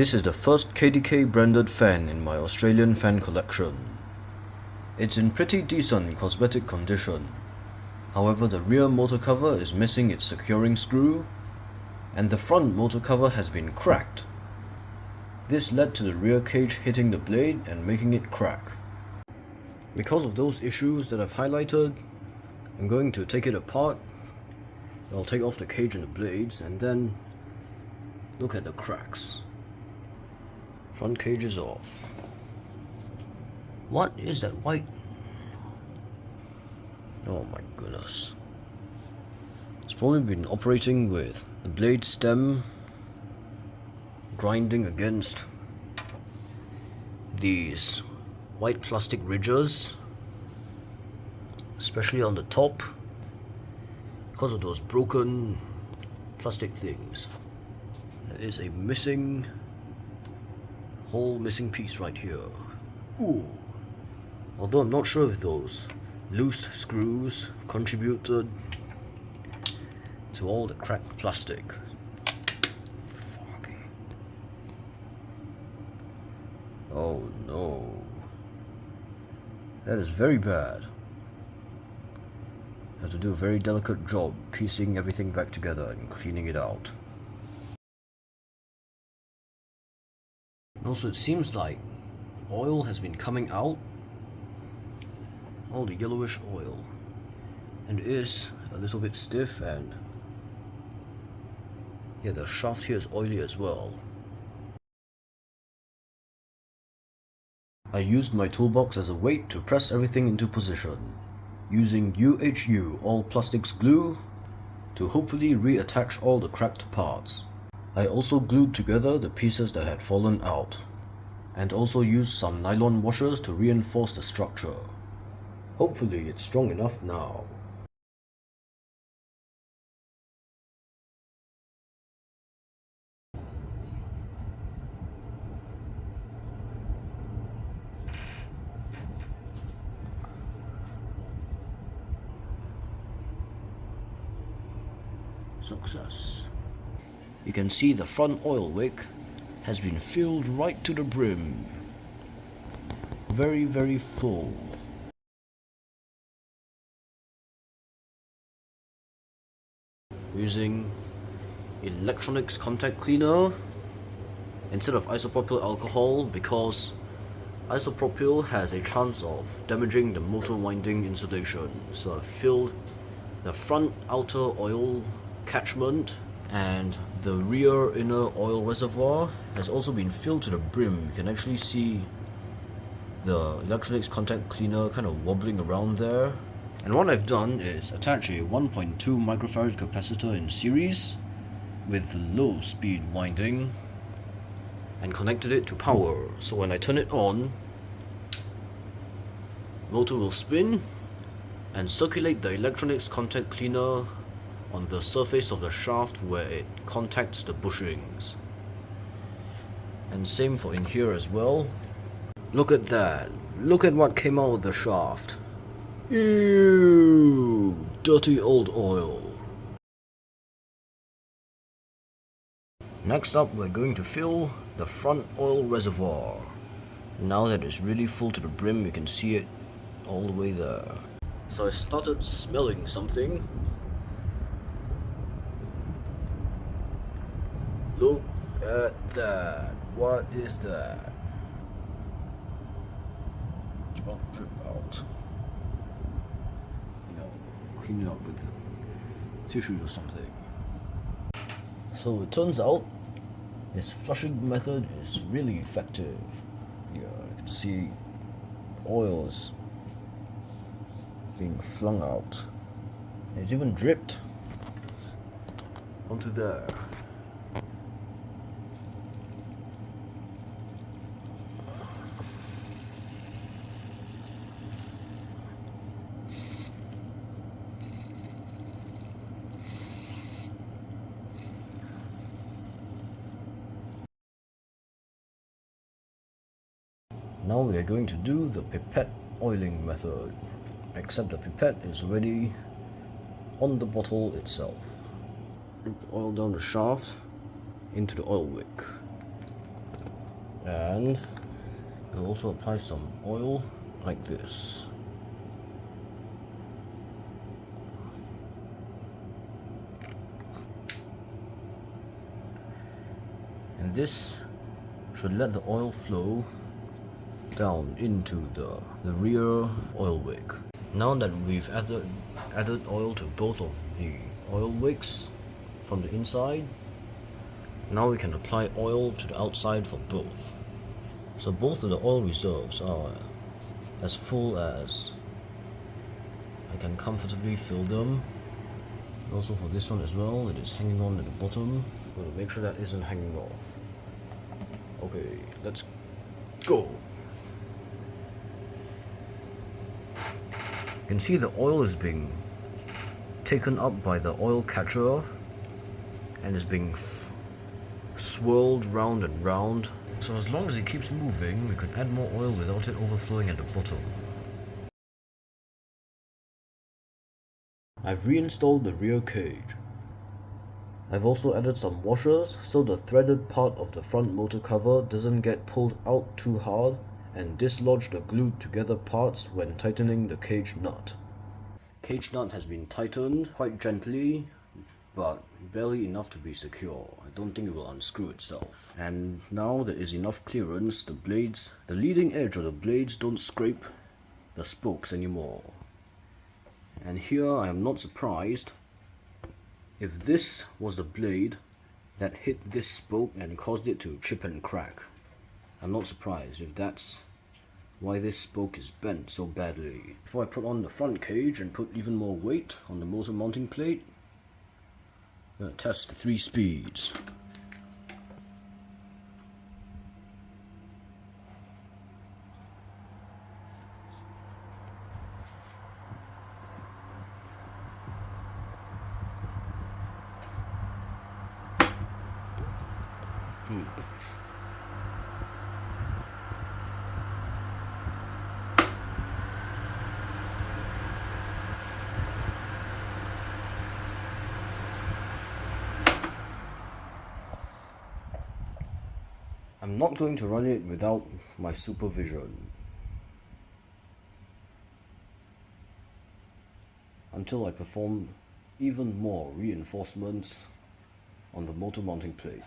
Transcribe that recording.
This is the first KDK branded fan in my Australian fan collection. It's in pretty decent cosmetic condition. However, the rear motor cover is missing its securing screw, and the front motor cover has been cracked. This led to the rear cage hitting the blade and making it crack. Because of those issues that I've highlighted, I'm going to take it apart. I'll take off the cage and the blades and then look at the cracks. Front cage is off. What is that white? Oh my goodness. It's probably been operating with the blade stem grinding against these white plastic ridges, especially on the top, because of those broken plastic things. There is a whole missing piece right here. Ooh. Although I'm not sure if those loose screws contributed to all the cracked plastic. Fuck. Oh no. That is very bad. I have to do a very delicate job piecing everything back together and cleaning it out. Also, it seems like oil has been coming out, all the yellowish oil, and it is a little bit stiff, and yeah, the shaft here is oily as well. I used my toolbox as a weight to press everything into position, using UHU all plastics glue to hopefully reattach all the cracked parts. I also glued together the pieces that had fallen out, and also used some nylon washers to reinforce the structure. Hopefully it's strong enough now. Success. You can see the front oil wick has been filled right to the brim. Very, very full. Using electronics contact cleaner instead of isopropyl alcohol, because isopropyl has a chance of damaging the motor winding insulation. So I filled the front outer oil catchment, and the rear inner oil reservoir has also been filled to the brim. You can actually see the electronics contact cleaner kind of wobbling around there. And what I've done is attach a 1.2 microfarad capacitor in series with low speed winding and connected it to power. So when I turn it on, motor will spin and circulate the electronics contact cleaner on the surface of the shaft where it contacts the bushings. And same for in here as well. Look at that. Look at what came out of the shaft. Ew, dirty old oil. Next up, we're going to fill the front oil reservoir. Now that it's really full to the brim, you can see it all the way there. So I started smelling something. Look at that. What is that? It's about to drip out. Clean it up with tissue or something. So it turns out this flushing method is really effective. Yeah, you can see oil is being flung out. And it's even dripped onto there. Now we are going to do the pipette oiling method, except the pipette is already on the bottle itself. Oil down the shaft into the oil wick. And we'll also apply some oil like this. And this should let the oil flow down into the rear oil wick. Now that we've added oil to both of the oil wicks from the inside, now we can apply oil to the outside for both. So both of the oil reserves are as full as I can comfortably fill them. Also for this one as well, it is hanging on at the bottom. We'll make sure that isn't hanging off. Okay, let's go. You can see the oil is being taken up by the oil catcher and is being swirled round and round. So as long as it keeps moving, we can add more oil without it overflowing at the bottom. I've reinstalled the rear cage. I've also added some washers so the threaded part of the front motor cover doesn't get pulled out too hard and dislodge the glued together parts when tightening the cage nut. Cage nut has been tightened quite gently, but barely enough to be secure. I don't think it will unscrew itself. And now there is enough clearance, the leading edge of the blades don't scrape the spokes anymore. And here I am not surprised if this was the blade that hit this spoke and caused it to chip and crack. I'm not surprised if that's why this spoke is bent so badly. Before I put on the front cage and put even more weight on the motor mounting plate, I'm going to test the 3 speeds. I'm not going to run it without my supervision until I perform even more reinforcements on the motor mounting plate.